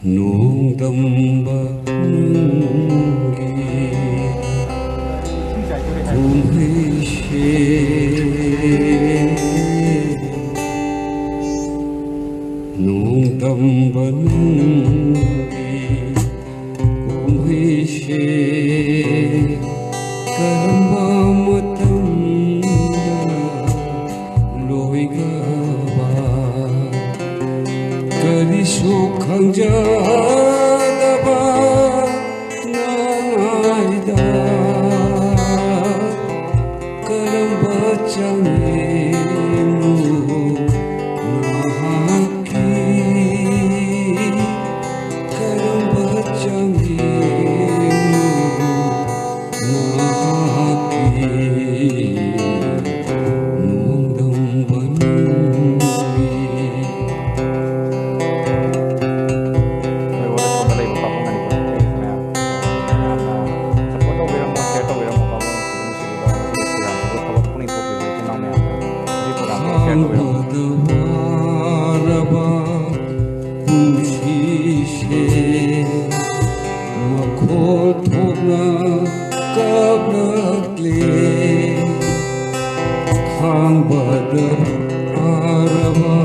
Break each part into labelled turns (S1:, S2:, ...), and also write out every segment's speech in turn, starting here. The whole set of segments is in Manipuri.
S1: 농담바 능기 궁회시 농담바 능기 궁회시 karamba matamda loigaba karisu khangjadaba naida karamba changenu nahaki karamba changenu Khang badar araba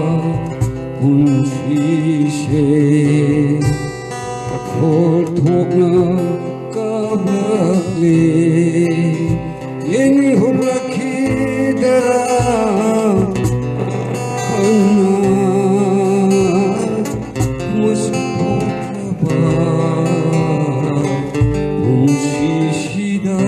S1: unsishe khol thokna kabakle yeni hubrakhi dara khanna musbukaba unsishida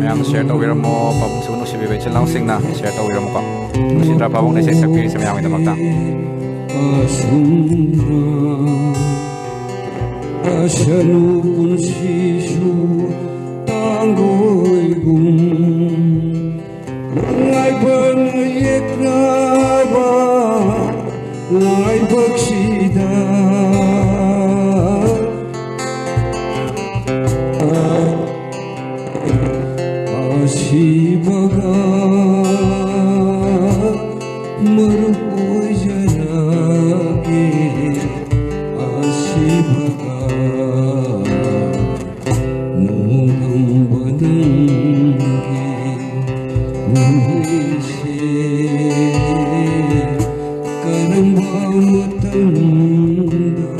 S2: Yang share tawir mo pabung suno si bebe chilang sing na share tawir mo ka nusinra pabung na sa pili sa mayang ito magta
S1: asanu pun sisu tanggoy gum ngai ban yek na ba ngai baksida Shivaga marhoi jarage Shivaga nogam banange unishe karamba matanda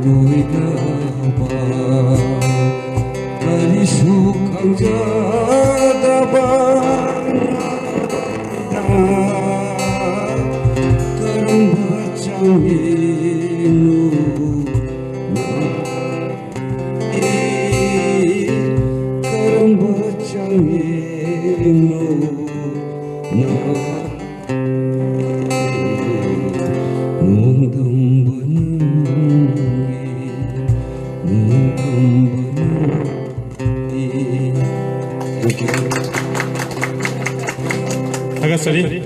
S1: loigaba karisu khangjadaba karamba changenu karamba changenu nongdam banange nongdam
S3: Agak sedih,